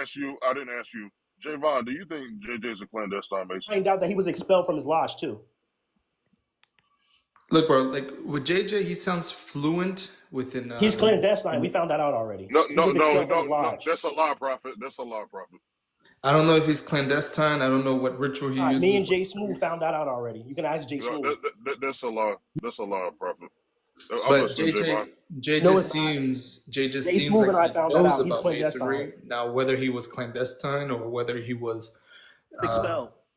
ask you. I didn't ask you, Javon. Do you think JJ's a clandestine Mason? Find out that he was expelled from his lodge too. Look, bro, like with JJ, he sounds fluent within. He's clandestine. We found that out already. No, He no, was no, expelled from no, his no. lodge. That's a lie, Prophet. That's a lie, Prophet. I don't know if he's clandestine. I don't know what ritual he uses. Me and Jay Smooth found that out already. You can ask Jay No, Smooth. that's a lie. That's a lie, Prophet. But JJ No, seems Jay seems Smooth and I like he found that knows out. He's about clandestine. masonry. Now, whether he was clandestine or whether he was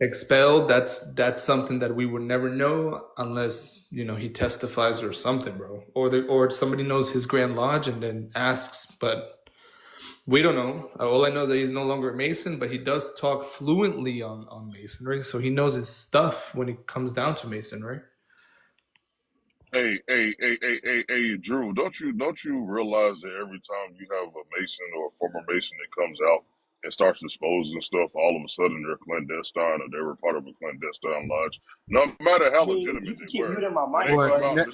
Expelled. that's something that we would never know unless he testifies or something, bro. Or somebody knows his Grand Lodge and then asks, but we don't know. All I know is that he's no longer a Mason, but he does talk fluently on Masonry, so he knows his stuff when it comes down to Masonry. Hey, Drew, don't you realize that every time you have a Mason or a former Mason that comes out and starts exposing stuff, all of a sudden they're clandestine or they were part of a clandestine lodge, no matter how legitimate they were.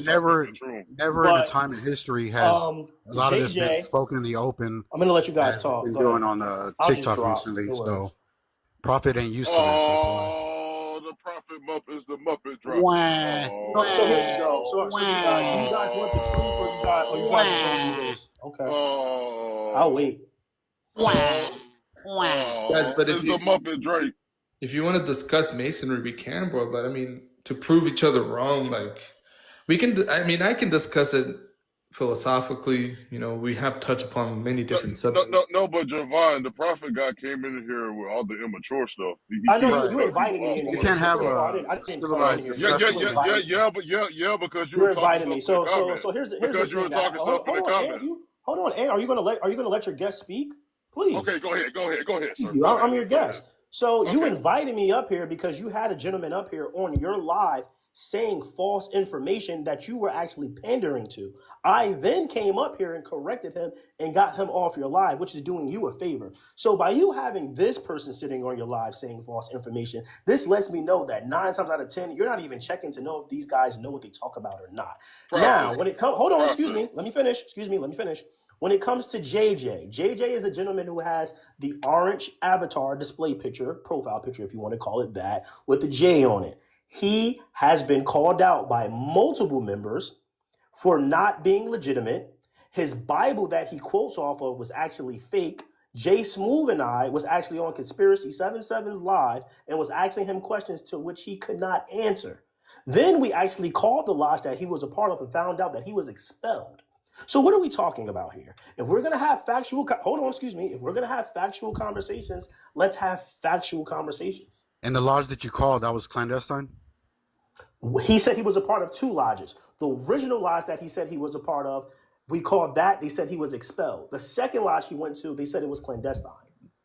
Never in a time in history has a lot of this been spoken in the open. I'm gonna let you guys talk. Been doing on TikTok recently, so Prophet ain't used to this. The Prophet is the Muppet drop. So here we go. So you guys want the truth or you guys want to do this? Okay. I'll wait. Guys, but it's the Muppet Drake. If you want to discuss Masonry, we can, bro. But I mean, to prove each other wrong, like we can. I mean, I can discuss it philosophically. We have touched upon many different subjects. No, but Javon, the Prophet guy came in here with all the immature stuff. I know you invited me. You can't have a civilized discussion. Yeah, because you were inviting me. So here's because you were talking stuff in the comments. Hold on, Aaron. Are you gonna let your guest speak? Please. Okay, go ahead, sir. I'm your guest. So you invited me up here because you had a gentleman up here on your live saying false information that you were actually pandering to. I then came up here and corrected him and got him off your live, which is doing you a favor. So by you having this person sitting on your live saying false information, this lets me know that 9 times out of 10, you're not even checking to know if these guys know what they talk about or not. Now, when it comes, hold on, excuse me, let me finish. When it comes to JJ is the gentleman who has the orange avatar display picture, profile picture, if you want to call it that, with the J on it. He has been called out by multiple members for not being legitimate. His Bible that he quotes off of was actually fake. Jay Smooth and I was actually on Conspiracy 77's live and was asking him questions to which he could not answer. Then we actually called the lodge that he was a part of and found out that he was expelled. So what are we talking about here? If we're going to have if we're going to have factual conversations, let's have factual conversations. And the lodge that you called, that was clandestine? He said he was a part of 2 lodges. The original lodge that he said he was a part of, we called that. They said he was expelled. The second lodge he went to, they said it was clandestine.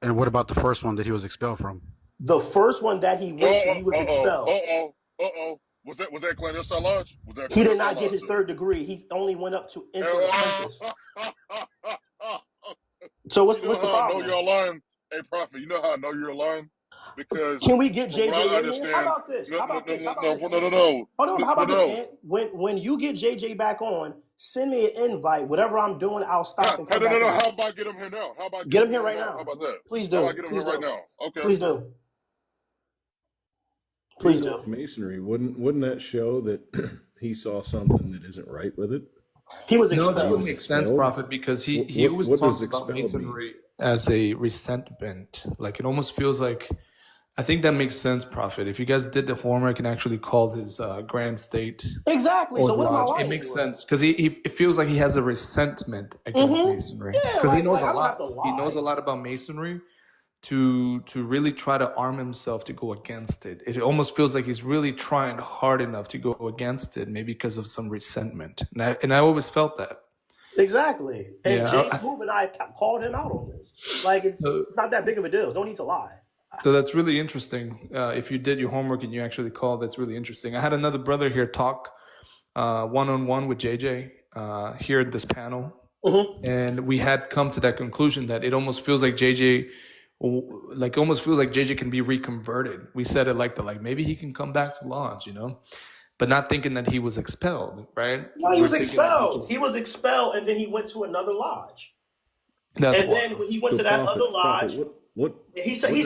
And what about the first one that he was expelled from? The first one that he went to, he was expelled. Was that clandestine lodge? He did not get his 3rd degree. He only went up to enter the census. So what's the problem? I know you're lying. Hey, Prophet, you know how I know you're lying? Because can we get JJ in here? How about this? No. Hold on. How about this? When you get JJ back on, send me an invite. Whatever I'm doing, I'll stop and come back. No. How about get him here now? How about get him here right now? How about that? Please do. How about get him here right now? Okay. Please do. Please do. Masonry, wouldn't that show that he saw something that isn't right with it? He was expelled. No, that would make sense, Prophet, because he always talks about Masonry as a resentment. Like it almost feels like. I think that makes sense, Prophet. If you guys did the homework and actually called his grand state, exactly. So what am I lying? It makes sense because it feels like he has a resentment against Masonry because he knows a lot. He knows a lot about Masonry to really try to arm himself to go against it. It almost feels like he's really trying hard enough to go against it, maybe because of some resentment. And I always felt that. Exactly. And Jay Smooth and I called him out on this. Like it's not that big of a deal. No need to lie. So that's really interesting. If you did your homework and you actually called, that's really interesting. I had another brother here talk one-on-one with JJ here at this panel. And we had come to that conclusion that it almost feels like JJ can be reconverted. We said it like maybe he can come back to lodge, but not thinking that he was expelled, right? No, he was expelled. He was expelled and then he went to another lodge. That's and then when he went to that other lodge, what he said he